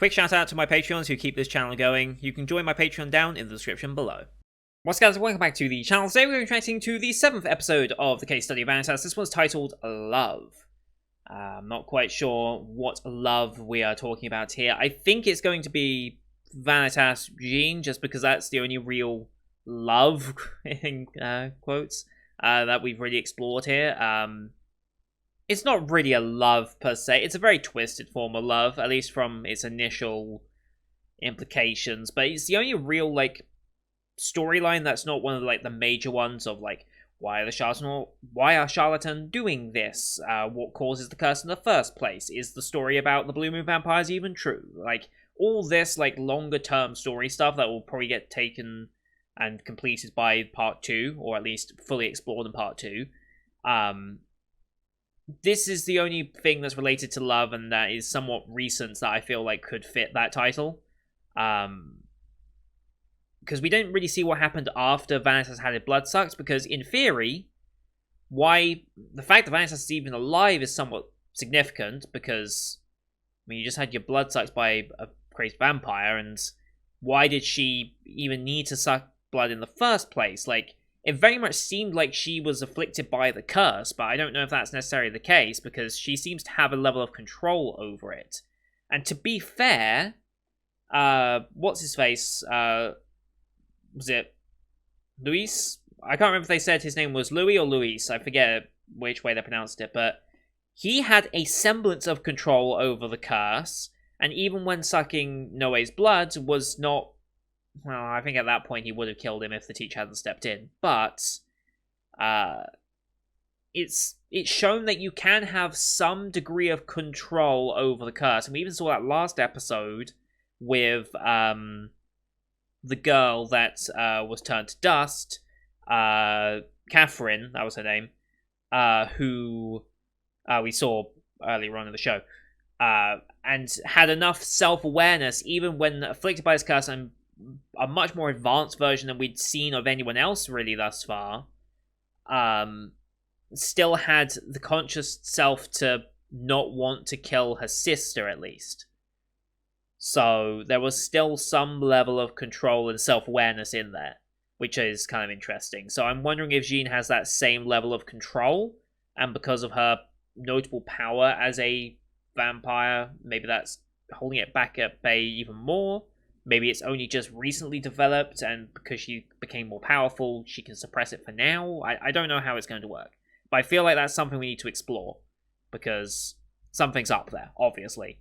Quick shout out to my Patreons who keep this channel going. You can join my Patreon down in the description below. What's up guys, welcome back to the channel. Today we're reacting to the 7th episode of the case study of Vanitas. This one's titled Love. I'm not quite sure what love we are talking about here. I think it's going to be Vanitas Jean, just because that's the only real love, in quotes, that we've really explored here. It's not really a love per se. It's a very twisted form of love, at least from its initial implications. But it's the only real, storyline that's not one of, the major ones of, why are Charlatan doing this? What causes the curse in the first place? Is the story about the Blue Moon vampires even true? All this, longer-term story stuff that will probably get taken and completed by Part 2, or at least fully explored in Part 2. This is the only thing that's related to love, and that is somewhat recent that I feel like could fit that title. Because we don't really see what happened after Vanitas had her blood sucked, because in theory, the fact that Vanitas is even alive is somewhat significant, because you just had your blood sucked by a crazy vampire, and why did she even need to suck blood in the first place? It very much seemed like she was afflicted by the curse, but I don't know if that's necessarily the case, because she seems to have a level of control over it. And to be fair, what's-his-face, was it Luis? I can't remember if they said his name was Louis or Luis. I forget which way they pronounced it, but he had a semblance of control over the curse, and even when sucking Noe's blood was not... Well, I think at that point he would have killed him if the teacher hadn't stepped in, but it's shown that you can have some degree of control over the curse, and we even saw that last episode with the girl that was turned to dust, Catherine, that was her name, who we saw earlier on in the show, and had enough self-awareness, even when afflicted by this curse, and a much more advanced version than we'd seen of anyone else really thus far, still had the conscious self to not want to kill her sister, at least. So there was still some level of control and self-awareness in there, which is kind of interesting. So I'm wondering if Jean has that same level of control, and because of her notable power as a vampire, maybe that's holding it back at bay even more. Maybe it's only just recently developed, and because she became more powerful, she can suppress it for now. I don't know how it's going to work. But I feel like that's something we need to explore, because something's up there, obviously.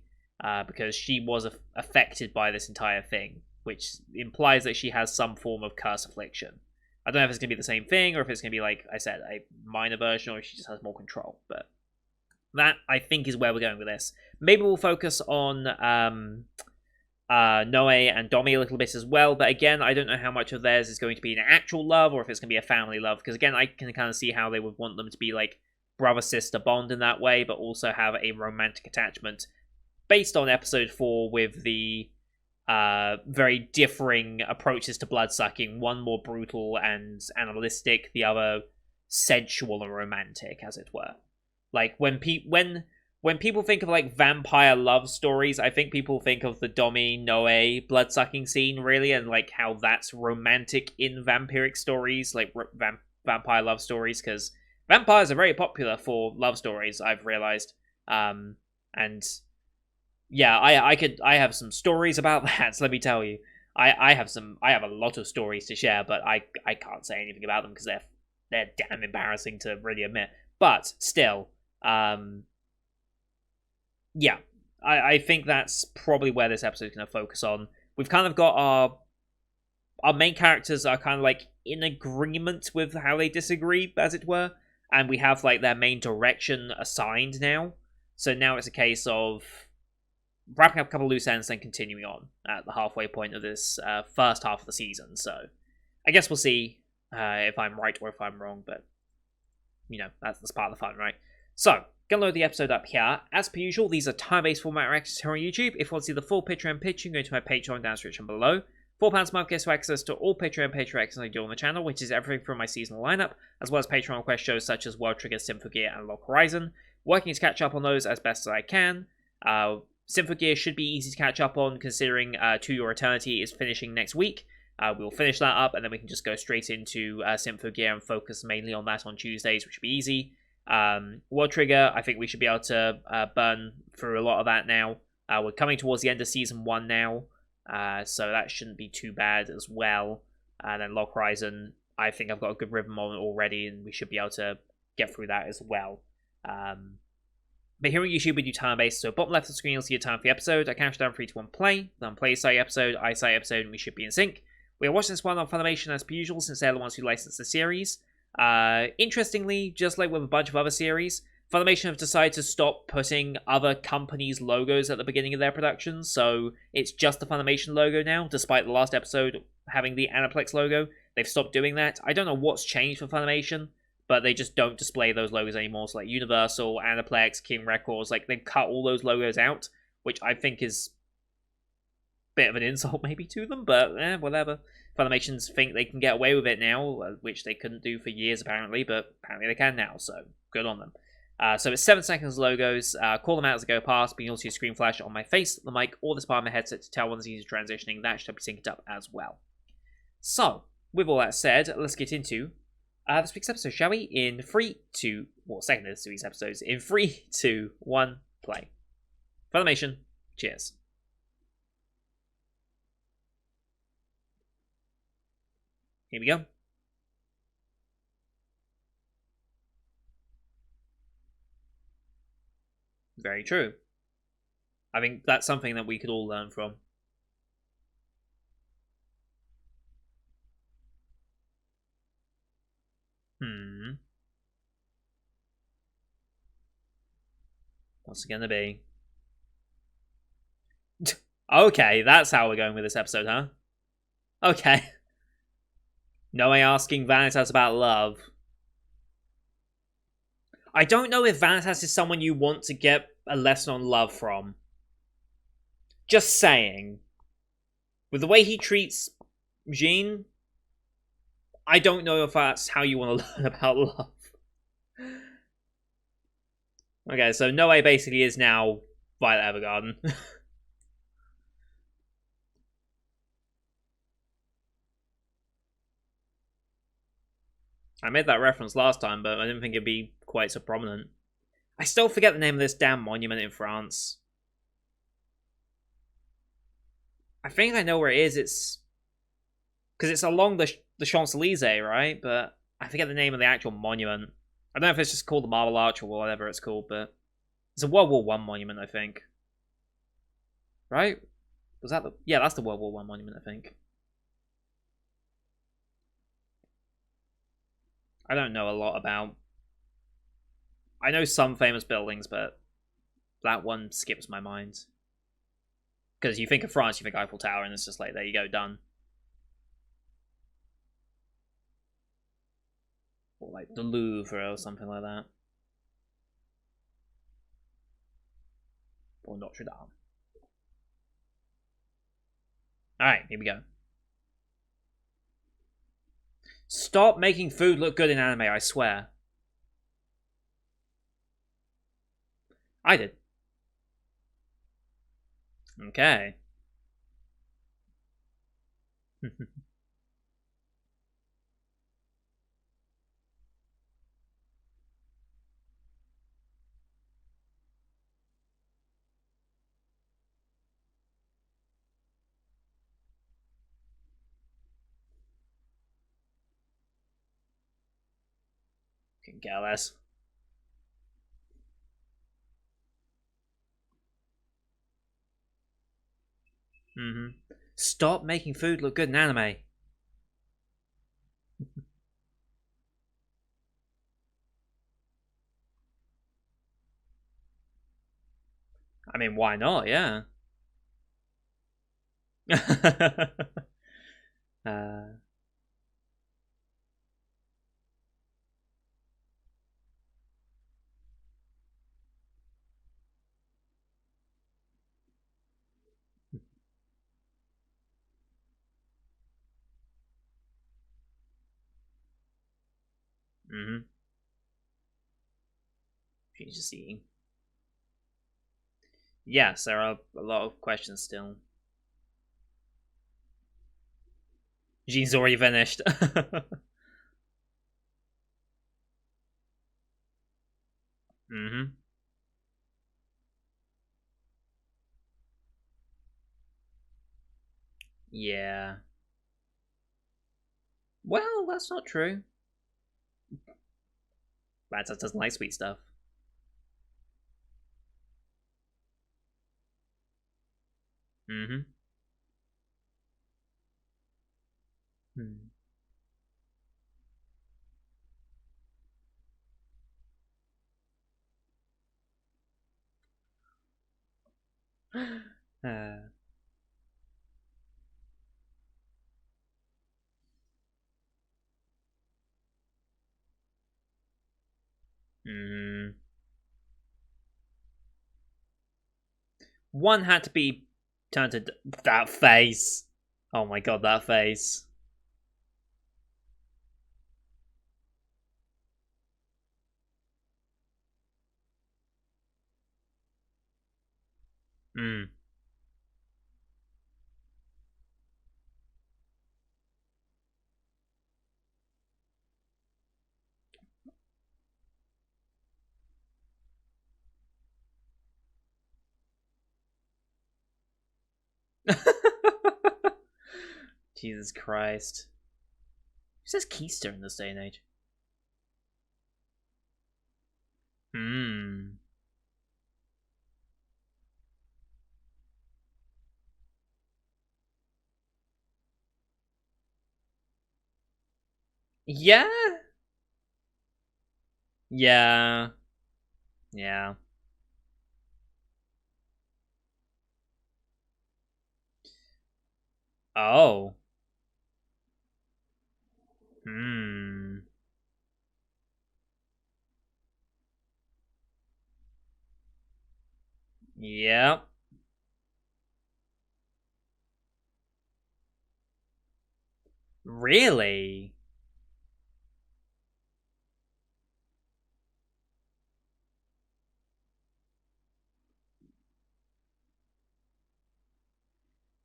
Because she was affected by this entire thing, which implies that she has some form of curse affliction. I don't know if it's going to be the same thing, or if it's going to be, like I said, a minor version, or if she just has more control. But that, I think, is where we're going with this. Maybe we'll focus on Noe and Domi a little bit as well, but again, I don't know how much of theirs is going to be an actual love, or if it's going to be a family love, because again, I can kind of see how they would want them to be like brother-sister bond in that way, but also have a romantic attachment based on episode 4 with the very differing approaches to blood-sucking, one more brutal and animalistic, the other sensual and romantic, as it were. When people think of, vampire love stories, I think people think of the Domi Noe blood-sucking scene, really, and, how that's romantic in vampiric stories, vampire love stories, because vampires are very popular for love stories, I've realized. And, yeah, I have some stories about that, so let me tell you. I have a lot of stories to share, but I can't say anything about them, because they're damn embarrassing to really admit. But, still, yeah, I think that's probably where this episode is going to focus on. We've kind of got our main characters are kind of in agreement with how they disagree, as it were, and we have their main direction assigned now. So now it's a case of wrapping up a couple of loose ends and continuing on at the halfway point of this first half of the season. So I guess we'll see if I'm right or if I'm wrong, but that's part of the fun, right? So gonna load the episode up here. As per usual, these are time-based format reactions here on YouTube. If you want to see the full picture and pitch, you can go to my Patreon down in the description below. £4 a month gets you access to all Patreon and Patreon actions I do on the channel, which is everything from my seasonal lineup, as well as Patreon request shows such as World Trigger, Symphogear, and Lock Horizon. Working to catch up on those as best as I can. Symphogear should be easy to catch up on, considering To Your Eternity is finishing next week. We'll finish that up, and then we can just go straight into Symphogear and focus mainly on that on Tuesdays, which should be easy. World Trigger, I think we should be able to burn through a lot of that now. We're coming towards the end of Season 1 now, so that shouldn't be too bad as well. And then Lock Horizon, I think I've got a good rhythm on it already, and we should be able to get through that as well. But here on YouTube, we do turn-based, so bottom left of the screen, you'll see a time for the episode. I count down 3, 2, 1, play. Then play side episode, I side episode, and we should be in sync. We are watching this one on Funimation as per usual, since they're the ones who licensed the series. Interestingly, just like with a bunch of other series, Funimation have decided to stop putting other companies' logos at the beginning of their productions, so it's just the Funimation logo now, despite the last episode having the Aniplex logo. They've stopped doing that. I don't know what's changed for Funimation, but they just don't display those logos anymore. So like Universal, Aniplex, King Records, like they've cut all those logos out, which I think is a bit of an insult maybe to them, but whatever. Funimation think they can get away with it now, which they couldn't do for years apparently, but apparently they can now, so good on them. So it's 7 seconds logos, call them out as they go past, but you'll see a screen flash on my face, the mic, or this part of my headset to tell when it's easy transitioning. That should be synced up as well. So, with all that said, let's get into this week's episode, shall we? In 3, 2, well, second of this week's episodes. In 3, 2, 1, play. Funimation, cheers. Here we go. Very true. I think that's something that we could all learn from. What's it gonna be? Okay, that's how we're going with this episode, huh? Okay. No way asking Vanitas about love. I don't know if Vanitas is someone you want to get a lesson on love from. Just saying. With the way he treats Jean, I don't know if that's how you want to learn about love. Okay, so Noe basically is now Violet Evergarden. I made that reference last time, but I didn't think it'd be quite so prominent. I still forget the name of this damn monument in France. I think I know where it is. It's because it's along the Champs-Elysees, right? But I forget the name of the actual monument. I don't know if it's just called the Marble Arch or whatever it's called, but it's a World War I monument, I think. Right? Was that the... Yeah, that's the World War I monument, I think. I don't know a lot about... I know some famous buildings, but that one skips my mind. Because you think of France, you think Eiffel Tower, and it's just like, there you go, done. Or like the Louvre or something like that. Or Notre Dame. Alright, here we go. Stop making food look good in anime, I swear. I did. Okay. Can care less. Stop making food look good in anime. I mean, why not? Yeah. She's just eating. Yes, there are a lot of questions still. Jean's already finished. Mm-hmm. Yeah. Well, that's not true. Vanitas doesn't like sweet stuff. Mm-hmm. Hmm. uh, mm. One had to be turned to that face. Oh my god, that face. Mm. Jesus Christ. Who says keister in this day and age? Hmm. Yeah. Yeah. Yeah. Oh. Hmm. Yep. Really?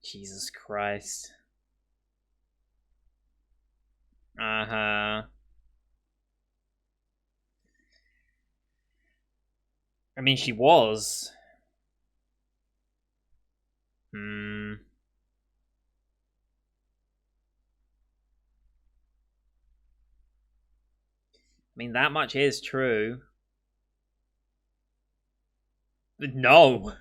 Jesus Christ. Uh-huh. I mean, she was. Hmm. I mean, that much is true. No.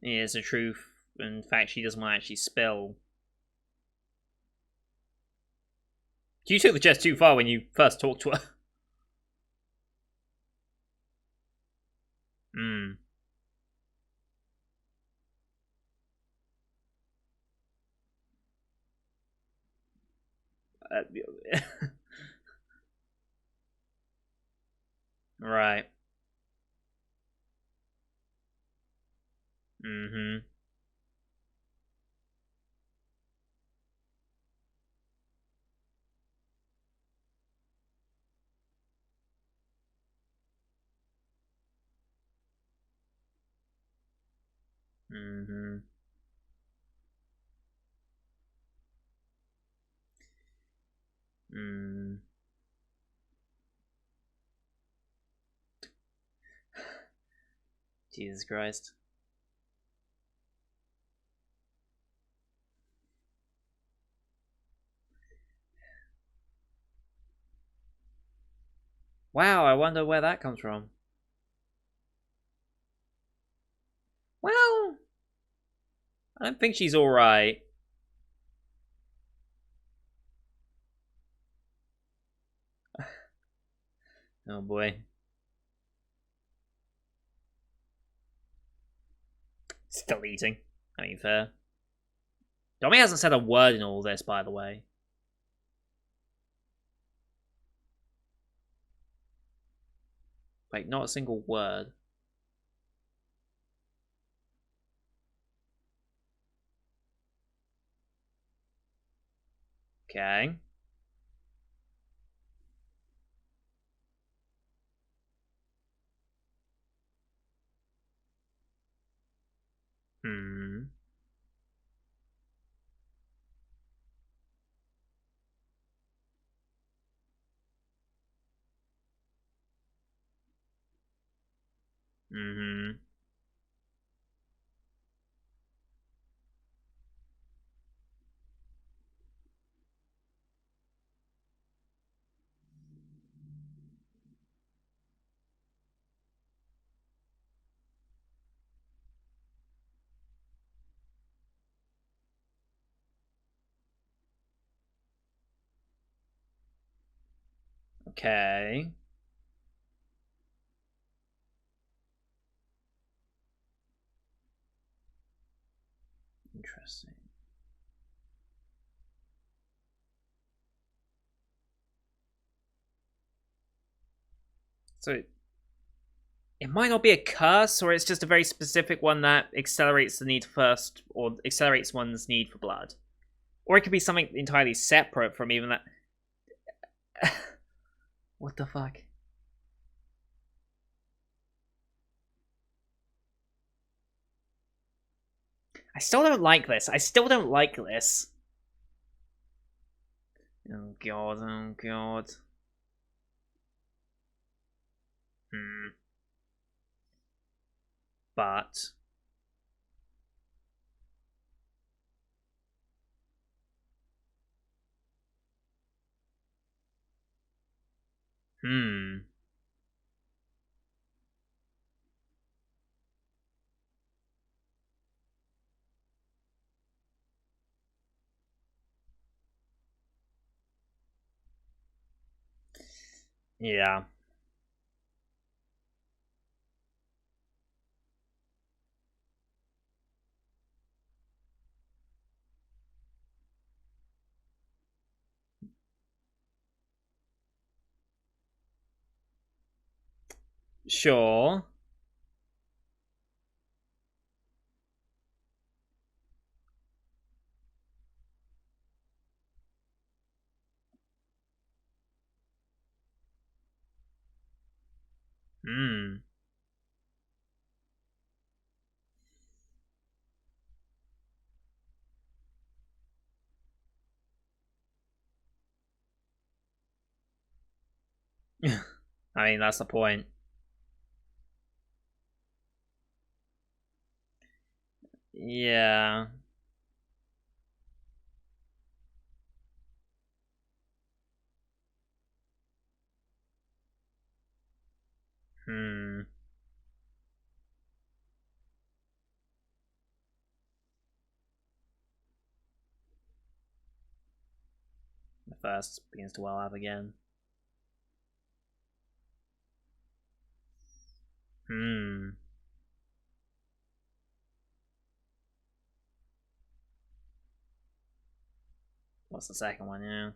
Yeah, it's the truth. In fact, she doesn't want to actually spill. You took the jest too far when you first talked to her. Hmm. Right. Mm-hmm. Mm-hmm. Mm. Jesus Christ. Wow, I wonder where that comes from. Well, I don't think she's alright. Oh boy. Still eating. I mean, fair. Tommy hasn't said a word in all this, by the way. Like, not a single word. Okay. Hmm. Mm-hmm. Okay. Interesting. So it might not be a curse, or it's just a very specific one that accelerates the need first, or accelerates one's need for blood. Or it could be something entirely separate from even that. What the fuck? I still don't like this. I still don't like this. Oh god, oh god. Hmm. But. Hmm. Yeah. Sure. Hmm. I mean, that's the point. Yeah. Hmm. The first begins to well up again. Hmm. What's the second one? Yeah.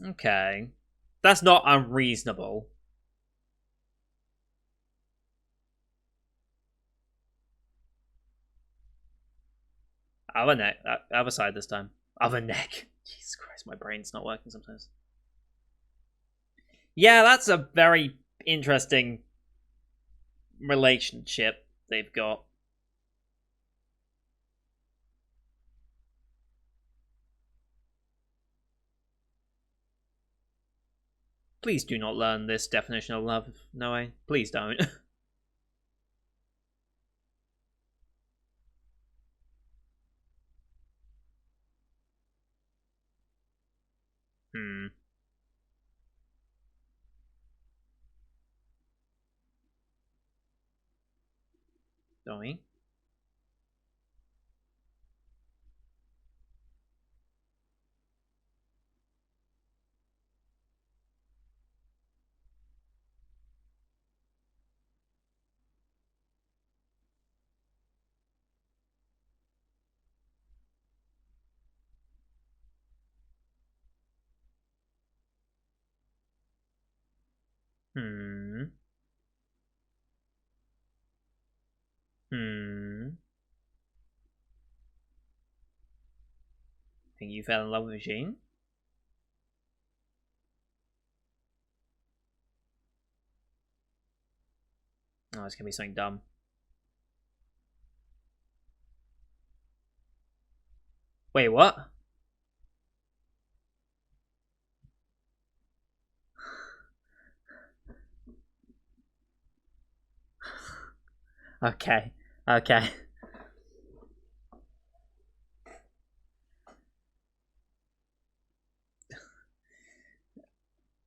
Okay. That's not unreasonable. Other neck. Other side this time. Other neck. Jesus Christ, my brain's not working sometimes. Yeah, that's a very interesting relationship they've got. Please do not learn this definition of love, Noe. Please don't. Hmm. Don't we? Hmm. think you fell in love with Jean? Oh, it's gonna be something dumb. Wait, what? Okay. Okay.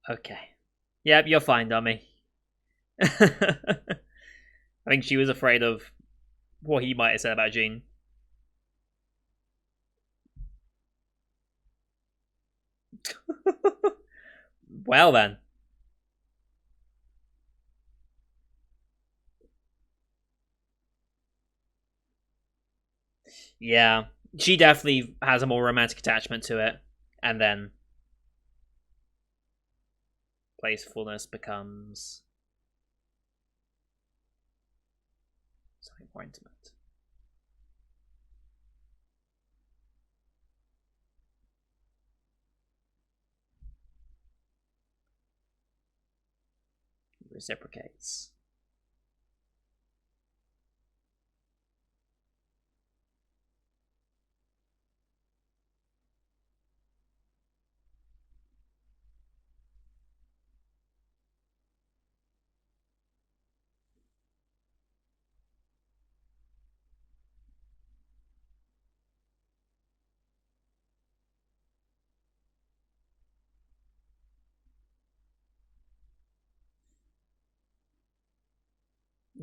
Okay. Yep, you're fine, dummy. I think she was afraid of what he might have said about Jean. Well then. Yeah. She definitely has a more romantic attachment to it. And then playfulness becomes something more intimate. He reciprocates.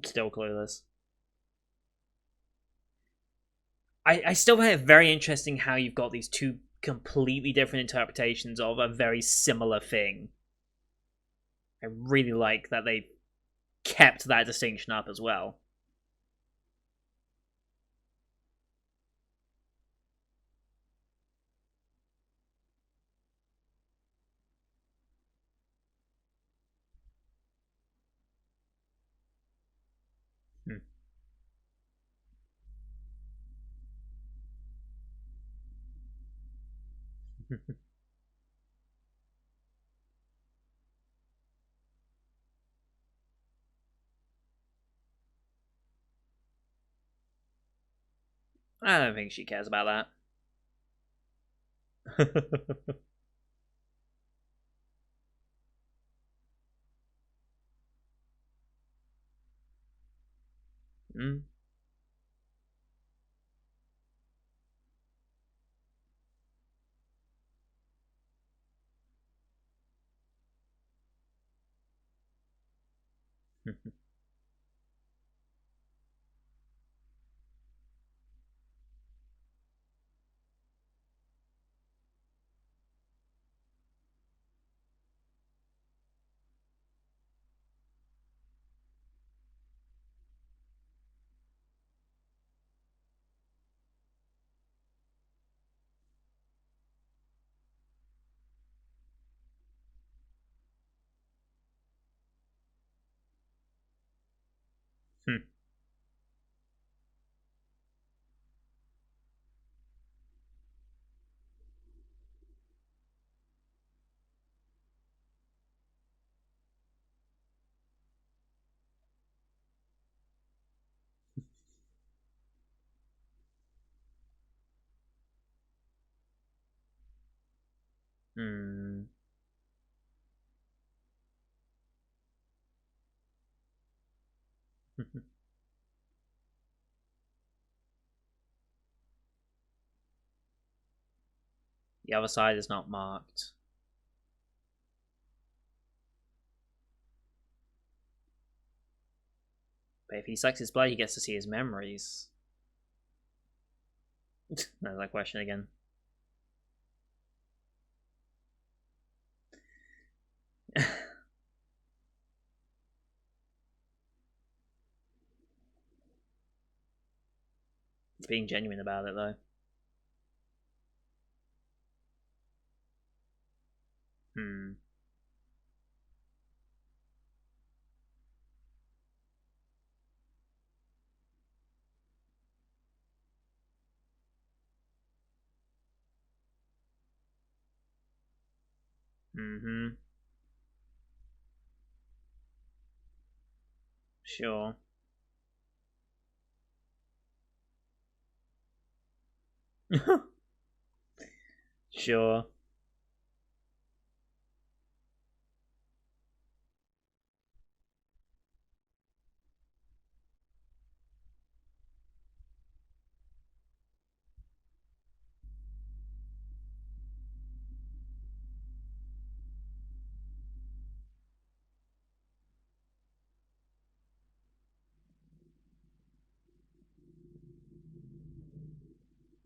Still clueless. I still find it very interesting how you've got these two completely different interpretations of a very similar thing. I really like that they kept that distinction up as well. Hmm. I don't think she cares about that. Mm. Mm. The other side is not marked. But if he sucks his blood, he gets to see his memories. There's that question again. It's being genuine about it, though. Hmm. Mm-hmm. Sure. Sure.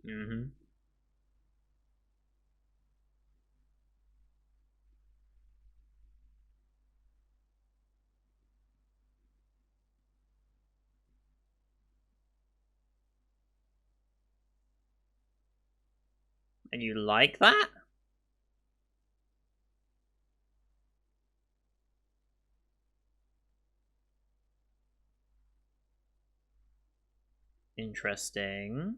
Mm-hmm. And you like that? Interesting.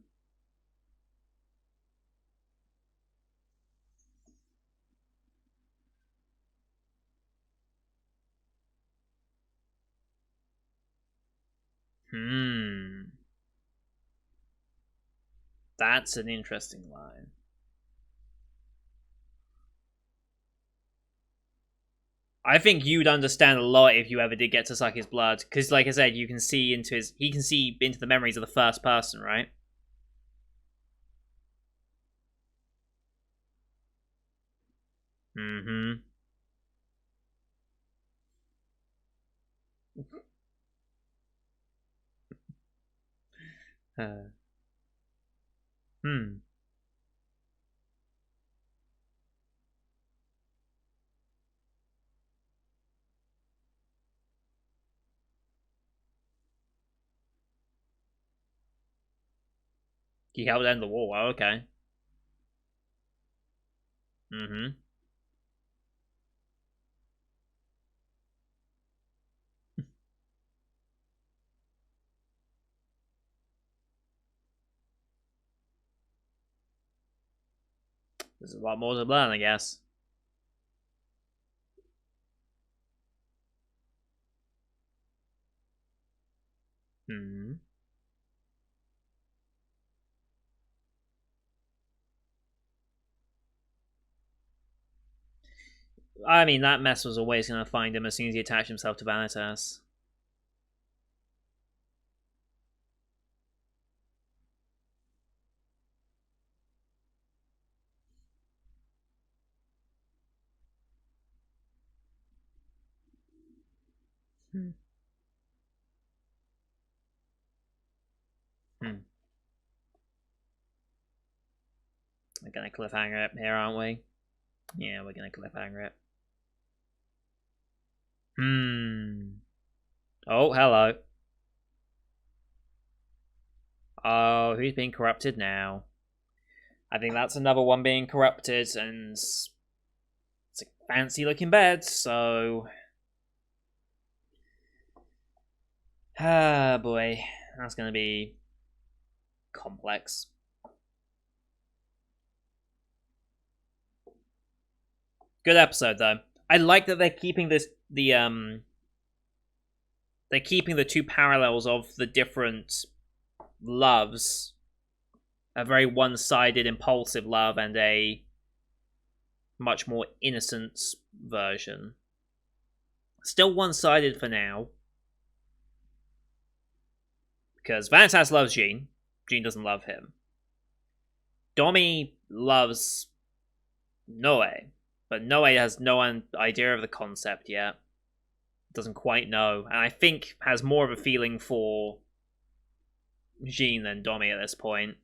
Hmm. That's an interesting line. I think you'd understand a lot if you ever did get to suck his blood, because, like I said, you can see into his. He can see into the memories of the first person, right? Mm-hmm. Hmm. He helped end the war. Oh, okay. Mm-hmm. There's a lot more to learn, I guess. Hmm. I mean, that mess was always going to find him as soon as he attached himself to Vanitas. Hmm. Hmm. We're going to cliffhanger it here, aren't we? Yeah, we're going to cliffhanger it. Hmm. Oh, hello. Oh, who's being corrupted now? I think that's another one being corrupted, and it's a fancy looking bed, so. Ah, boy. That's going to be complex. Good episode, though. I like that they're keeping they're keeping the two parallels of the different loves, a very one-sided impulsive love and a much more innocent version. Still one-sided for now, because Vanitas loves Jean. Jean doesn't love him. Domi loves Noe, but Noe has no idea of the concept yet. Doesn't quite know, and I think has more of a feeling for Jean than Domi at this point.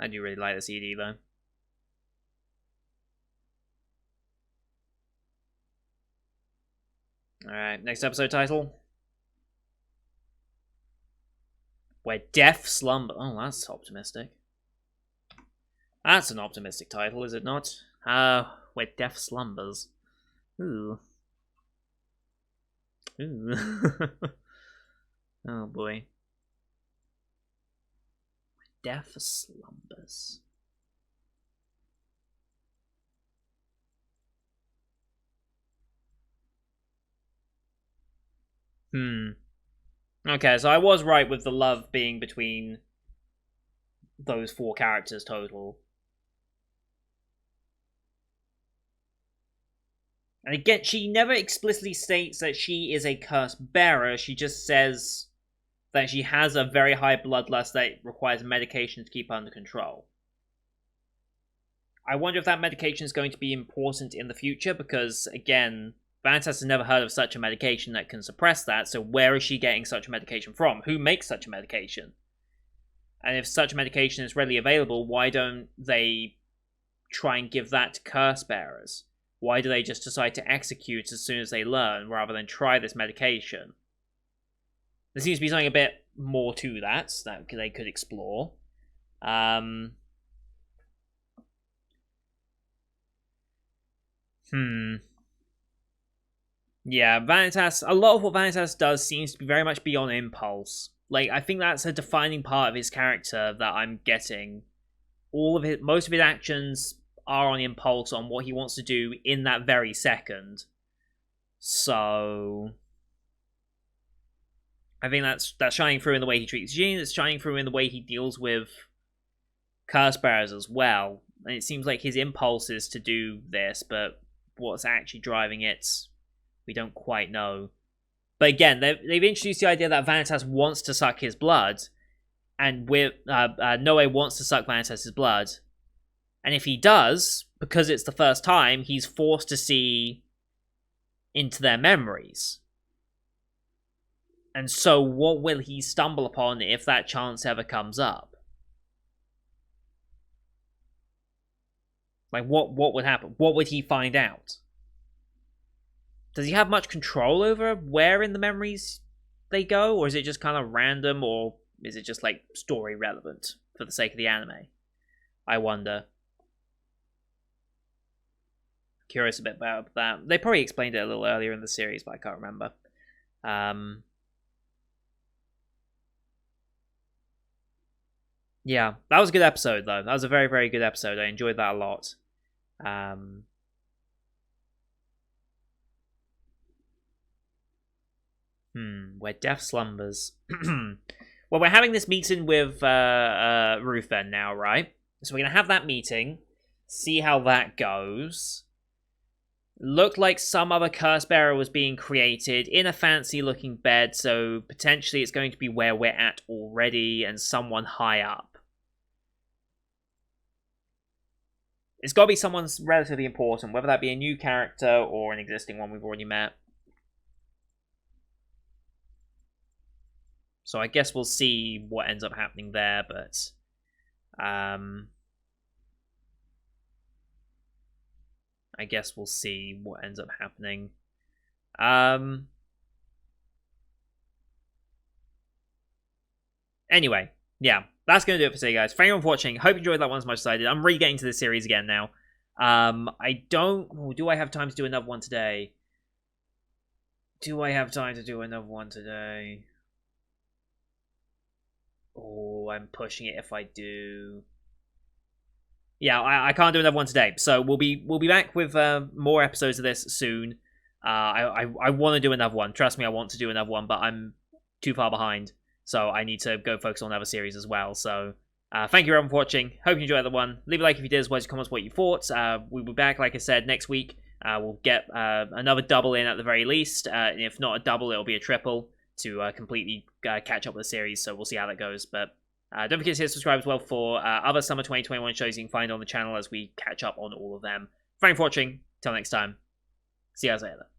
I do really like the CD though. Alright, next episode title. Where Death Slumber... Oh, that's optimistic. That's an optimistic title, is it not? Where Death Slumbers. Ooh. Ooh. Oh, boy. Where Death Slumbers. Okay, so I was right with the love being between those 4 characters total. And again, she never explicitly states that she is a curse bearer. She just says that she has a very high bloodlust that requires medication to keep her under control. I wonder if that medication is going to be important in the future, because, again, Vanitas has never heard of such a medication that can suppress that, so where is she getting such a medication from? Who makes such a medication? And if such a medication is readily available, why don't they try and give that to curse bearers? Why do they just decide to execute as soon as they learn, rather than try this medication? There seems to be something a bit more to that they could explore. Yeah, Vanitas, a lot of what Vanitas does seems to be very much be on impulse. Like, I think that's a defining part of his character that I'm getting. Most of his actions are on impulse, on what he wants to do in that very second. So I think that's shining through in the way he treats Jean. It's shining through in the way he deals with curse bearers as well. And it seems like his impulse is to do this, but what's actually driving it, we don't quite know. But again, they've introduced the idea that Vanitas wants to suck his blood, and Noe wants to suck Vanitas' blood. And if he does, because it's the first time, he's forced to see into their memories. And so what will he stumble upon if that chance ever comes up? Like, what would happen? What would he find out? Does he have much control over where in the memories they go? Or is it just kind of random? Or is it just, like, story relevant for the sake of the anime? I wonder. Curious a bit about that. They probably explained it a little earlier in the series, but I can't remember. Yeah, that was a good episode, though. That was a very, very good episode. I enjoyed that a lot. Where Death Slumbers. Well, we're having this meeting with Rufen now, right? So we're going to have that meeting, see how that goes. Looked like some other curse bearer was being created in a fancy-looking bed, so potentially it's going to be where we're at already and someone high up. It's got to be someone relatively important, whether that be a new character or an existing one we've already met. So I guess we'll see what ends up happening there, but I guess we'll see what ends up happening. Anyway, yeah, that's going to do it for today, guys. Thank you for watching. Hope you enjoyed that one as much as I did. I'm really getting to this series again now. Do I have time to do another one today? Do I have time to do another one today? Oh, I'm pushing it if I do. Yeah, I can't do another one today. So we'll be back with more episodes of this soon. I want to do another one. Trust me, I want to do another one, but I'm too far behind. So I need to go focus on another series as well. So thank you everyone for watching. Hope you enjoyed the one. Leave a like if you did, as well as comments what you thought. We'll be back, like I said, next week. We'll get another double in at the very least. If not a double, it'll be a triple to completely catch up with the series. So we'll see how that goes. But don't forget to hit subscribe as well for other summer 2021 shows you can find on the channel as we catch up on all of them. Thank you for watching. Till next time. See you guys later.